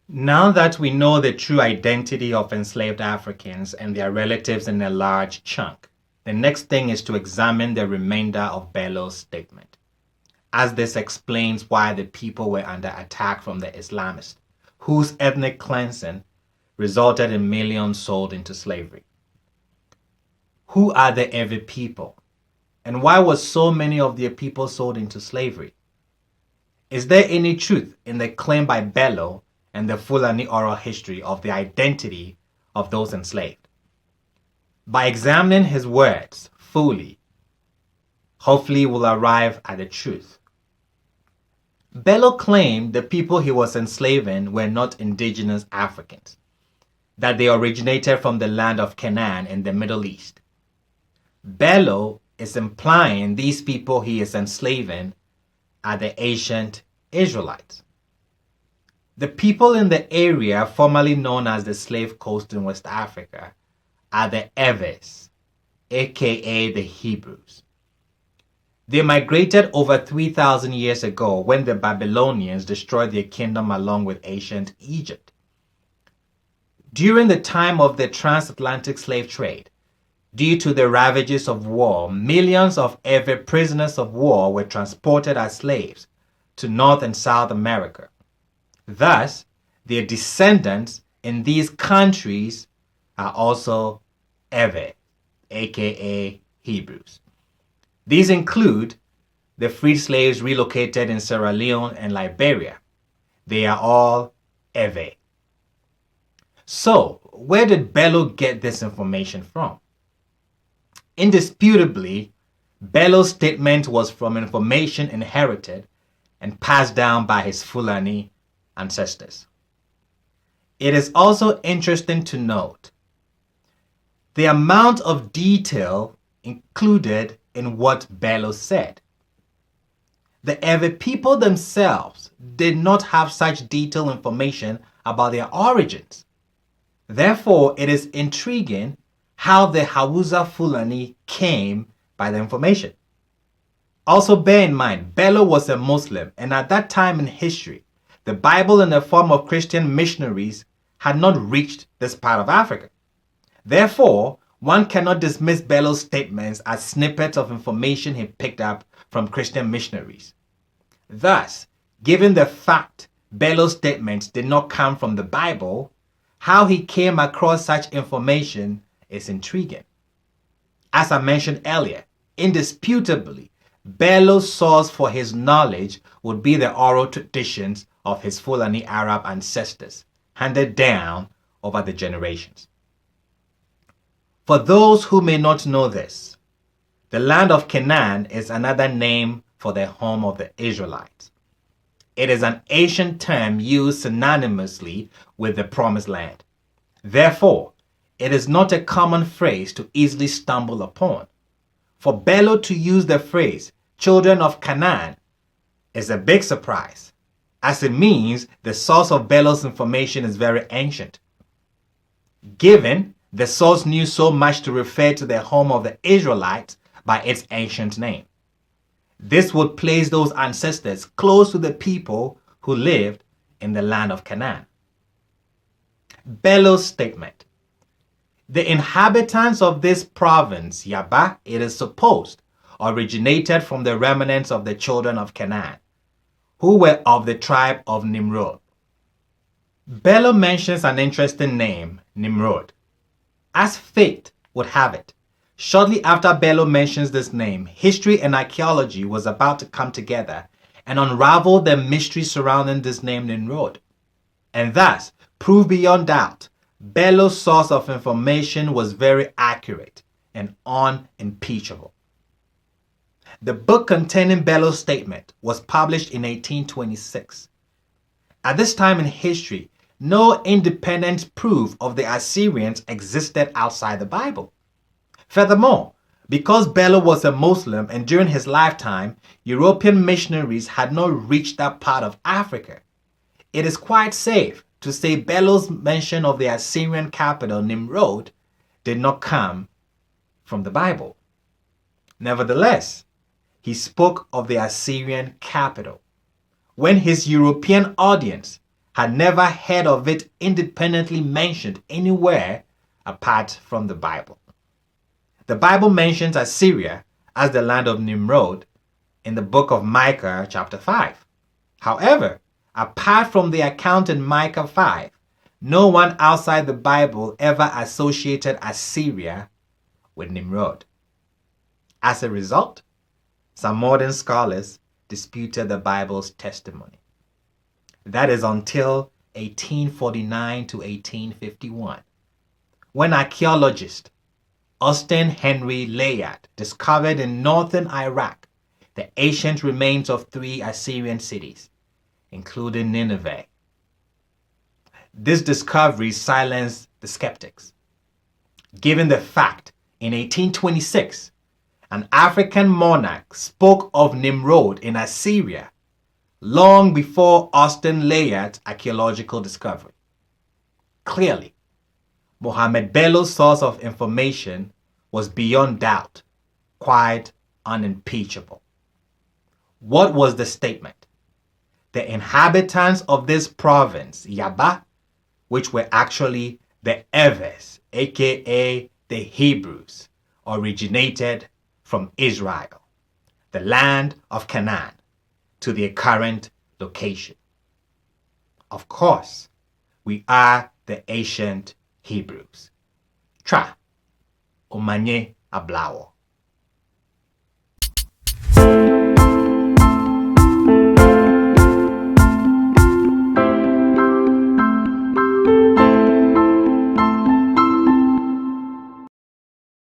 Now that we know the true identity of enslaved Africans and their relatives in a large chunk, the next thing is to examine the remainder of Bello's statement, as this explains why the people were under attack from the Islamists, whose ethnic cleansing resulted in millions sold into slavery. Who are the Ewe people? And why was so many of their people sold into slavery? Is there any truth in the claim by Bello and the Fulani oral history of the identity of those enslaved? By examining his words fully, hopefully we'll arrive at the truth. Bello claimed the people he was enslaving were not indigenous Africans, that they originated from the land of Canaan in the Middle East. Bello is implying these people he is enslaving are the ancient Israelites. The people in the area formerly known as the Slave Coast in West Africa are the Ewes, aka the Hebrews. They migrated over 3,000 years ago when the Babylonians destroyed their kingdom along with ancient Egypt. During the time of the transatlantic slave trade, due to the ravages of war, millions of Ewe prisoners of war were transported as slaves to North and South America. Thus, their descendants in these countries are also Ewe, aka Hebrews. These include the freed slaves relocated in Sierra Leone and Liberia. They are all Ewe. So, where did Bello get this information from? Indisputably, Bello's statement was from information inherited and passed down by his Fulani ancestors. It is also interesting to note the amount of detail included in what Bello said. The Ewe people themselves did not have such detailed information about their origins. Therefore, it is intriguing how the Hausa Fulani came by the information. Also bear in mind, Bello was a Muslim, and at that time in history, the Bible in the form of Christian missionaries had not reached this part of Africa. Therefore, one cannot dismiss Bello's statements as snippets of information he picked up from Christian missionaries. Thus, given the fact Bello's statements did not come from the Bible, how he came across such information is intriguing. As I mentioned earlier, indisputably, Bello's source for his knowledge would be the oral traditions of his Fulani Arab ancestors, handed down over the generations. For those who may not know this, the land of Canaan is another name for the home of the Israelites. It is an ancient term used synonymously with the Promised Land. Therefore, it is not a common phrase to easily stumble upon. For Bello to use the phrase, children of Canaan, is a big surprise, as it means the source of Bello's information is very ancient. Given the source knew so much to refer to the home of the Israelites by its ancient name. This would place those ancestors close to the people who lived in the land of Canaan. Bello's statement. The inhabitants of this province, Yaba, it is supposed, originated from the remnants of the children of Canaan, who were of the tribe of Nimrod. Bello mentions an interesting name, Nimrod. As fate would have it, shortly after Bello mentions this name, history and archaeology was about to come together and unravel the mystery surrounding this name Nimrod, and thus prove beyond doubt Bello's source of information was very accurate and unimpeachable. The book containing Bello's statement was published in 1826. At this time in history, no independent proof of the Assyrians existed outside the Bible. Furthermore, because Bello was a Muslim and during his lifetime, European missionaries had not reached that part of Africa, it is quite safe to say Bello's mention of the Assyrian capital Nimrod did not come from the Bible. Nevertheless, he spoke of the Assyrian capital when his European audience had never heard of it independently mentioned anywhere apart from the Bible. The Bible mentions Assyria as the land of Nimrod in the book of Micah chapter 5. However, apart from the account in Micah 5, no one outside the Bible ever associated Assyria with Nimrod. As a result, some modern scholars disputed the Bible's testimony. That is until 1849 to 1851, when archaeologist Austin Henry Layard discovered in northern Iraq the ancient remains of 3 Assyrian cities, including Nineveh. This discovery silenced the skeptics, given the fact in 1826 an African monarch spoke of Nimrod in Assyria long before Austin Layard's archaeological discovery. Clearly, Mohammed Bello's source of information was beyond doubt, quite unimpeachable. What was the statement? The inhabitants of this province, Yaba, which were actually the Evers, aka the Hebrews, originated from Israel, the land of Canaan, to their current location. Of course, we are the ancient Hebrews. Tra, Omanye Ablawo.